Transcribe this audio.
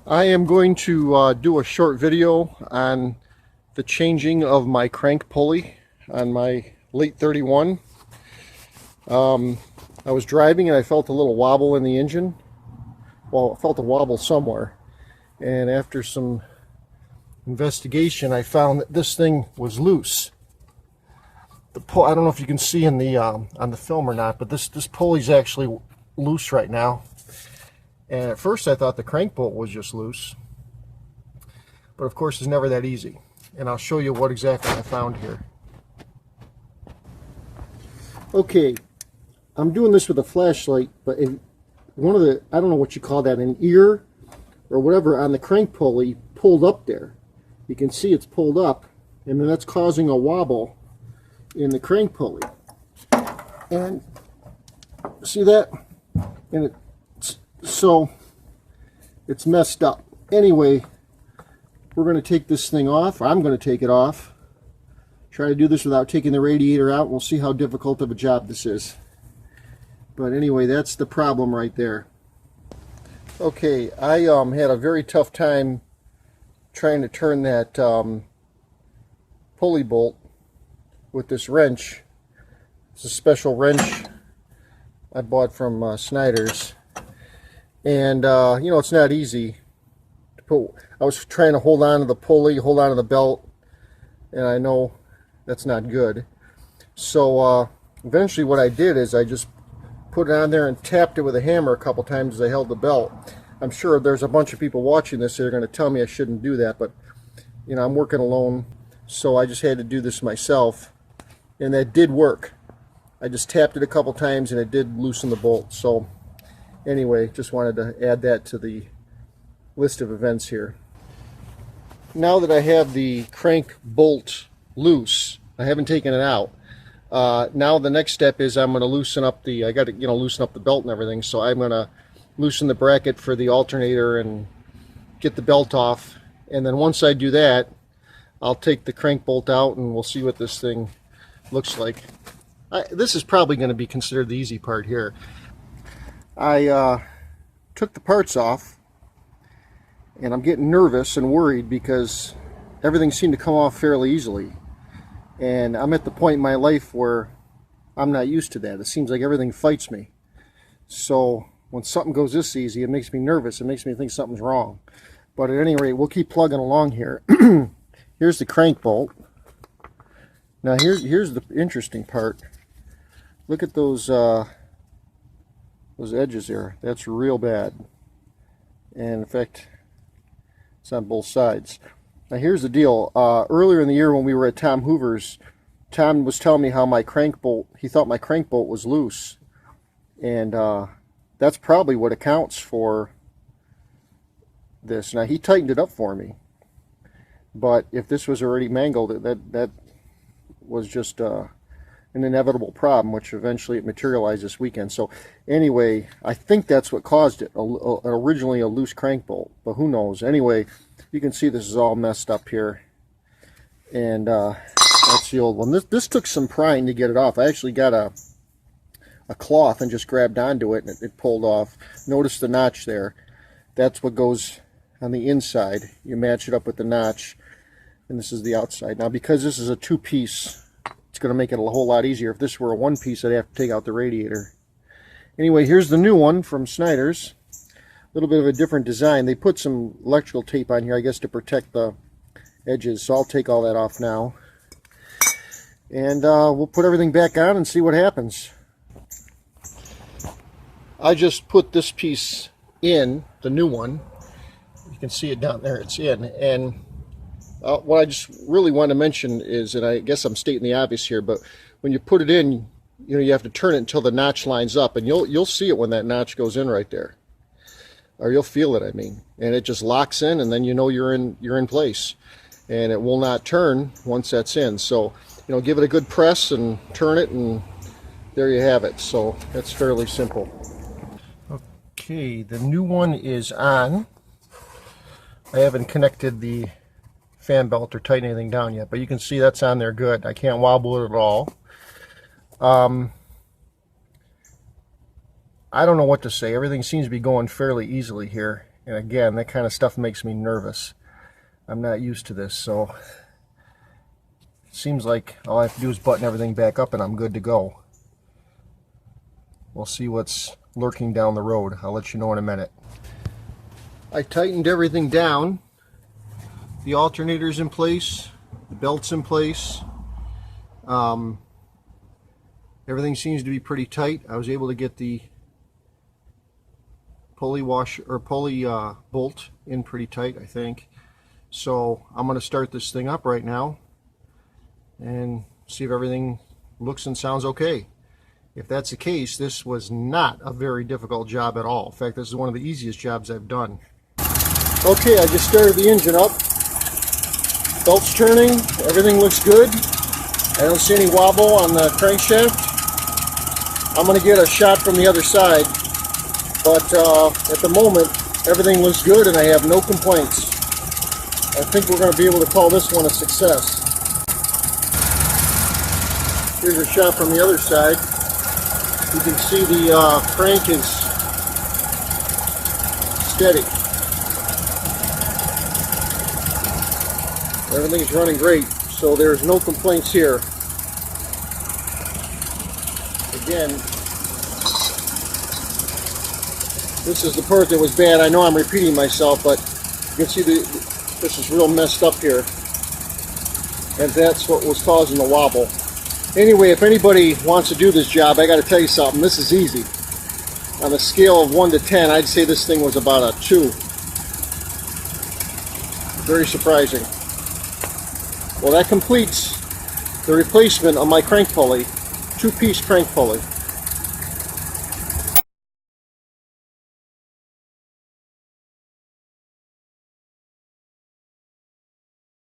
I am going to do a short video on the changing of my crank pulley on my late 31. I was driving and I felt a little wobble in the engine. Well, I felt a wobble somewhere, and after some investigation I found that this thing was loose. I don't know if you can see in the on the film or not, but this pulley's actually loose right now. And at first I thought the crank bolt was just loose, but of course it's never that easy. And I'll show you what exactly I found here. Okay, I'm doing this with a flashlight, but one of the, I don't know what you call that, an ear or whatever on the crank pulley pulled up there. You can see it's pulled up, and then that's causing a wobble in the crank pulley. And see that? And so it's messed up. Anyway, we're going to take this thing off. I'm going to take it off. Try to do this without taking the radiator out. We'll see how difficult of a job this is. But anyway, that's the problem right there. Okay, I had a very tough time trying to turn that pulley bolt with this wrench. It's a special wrench I bought from Snyder's. And you know, it's not easy to put. I was trying to hold on to the pulley, hold on to the belt, and I know that's not good. So eventually what I did is I just put it on there and tapped it with a hammer a couple times as I held the belt. I'm sure there's a bunch of people watching this that are going to tell me I shouldn't do that, but you know, I'm working alone, so I just had to do this myself, and that did work. I just tapped it a couple times and it did loosen the bolt. So anyway, just wanted to add that to the list of events here. Now that I have the crank bolt loose, I haven't taken it out. Now the next step is I'm going to loosen up the, I got to, you know, loosen up the belt and everything. So I'm going to loosen the bracket for the alternator and get the belt off. And then once I do that, I'll take the crank bolt out and we'll see what this thing looks like. This is probably going to be considered the easy part here. I took the parts off, and I'm getting nervous and worried because everything seemed to come off fairly easily. And I'm at the point in my life where I'm not used to that. It seems like everything fights me. So when something goes this easy, it makes me nervous. It makes me think something's wrong. But at any rate, we'll keep plugging along here. Here's the crank bolt. Now here's the interesting part. Look at those edges there. That's real bad. And in fact, it's on both sides. Now here's the deal. Earlier in the year when we were at Tom Hoover's, Tom was telling me how my crank bolt, he thought my crank bolt was loose. And that's probably what accounts for this. Now he tightened it up for me. But if this was already mangled, that was just an inevitable problem, which eventually it materialized this weekend. So anyway, I think that's what caused it. Originally a loose crank bolt, but who knows. Anyway, you can see this is all messed up here, and that's the old one. This took some prying to get it off. I actually got a cloth and just grabbed onto it, and it pulled off. Notice the notch there. That's what goes on the inside. You match it up with the notch, and this is the outside. Now because this is a two-piece, it's going to make it a whole lot easier. If this were a one-piece, I'd have to take out the radiator. Anyway, here's the new one from Snyder's. A little bit of a different design. They put some electrical tape on here, I guess, to protect the edges. So I'll take all that off now. And we'll put everything back on and see what happens. I just put this piece in, the new one. You can see it down there. It's in. And what I just really want to mention is, and I guess I'm stating the obvious here, but when you put it in, you know, you have to turn it until the notch lines up, and you'll see it when that notch goes in right there, or you'll feel it. I mean, and it just locks in, and then you know you're in place, and it will not turn once that's in. So you know, give it a good press and turn it, and there you have it. So that's fairly simple. Okay, the new one is on. I haven't connected the fan belt or tighten anything down yet, but you can see that's on there good. I can't wobble it at all. I don't know what to say. Everything seems to be going fairly easily here, And again, that kind of stuff makes me nervous. I'm not used to this, so it seems like all I have to do is button everything back up and I'm good to go. We'll see what's lurking down the road. I'll let you know in a minute. I tightened everything down. The alternator's in place, the belt's in place. Everything seems to be pretty tight. I was able to get the pulley bolt in pretty tight, I think. So I'm going to start this thing up right now and see if everything looks and sounds okay. If that's the case, this was not a very difficult job at all. In fact, this is one of the easiest jobs I've done. Okay, I just started the engine up. Belt's turning, everything looks good. I don't see any wobble on the crankshaft. I'm going to get a shot from the other side, but at the moment everything looks good and I have no complaints. I think we're going to be able to call this one a success. Here's a shot from the other side. You can see the crank is steady. Everything's running great, so there's no complaints here. Again, this is the part that was bad. I know I'm repeating myself, but you can see this is real messed up here, and that's what was causing the wobble. Anyway, if anybody wants to do this job, I got to tell you something. This is easy. On a scale of 1 to 10, I'd say this thing was about a 2. Very surprising. Well, that completes the replacement of my crank pulley, 2-piece crank pulley.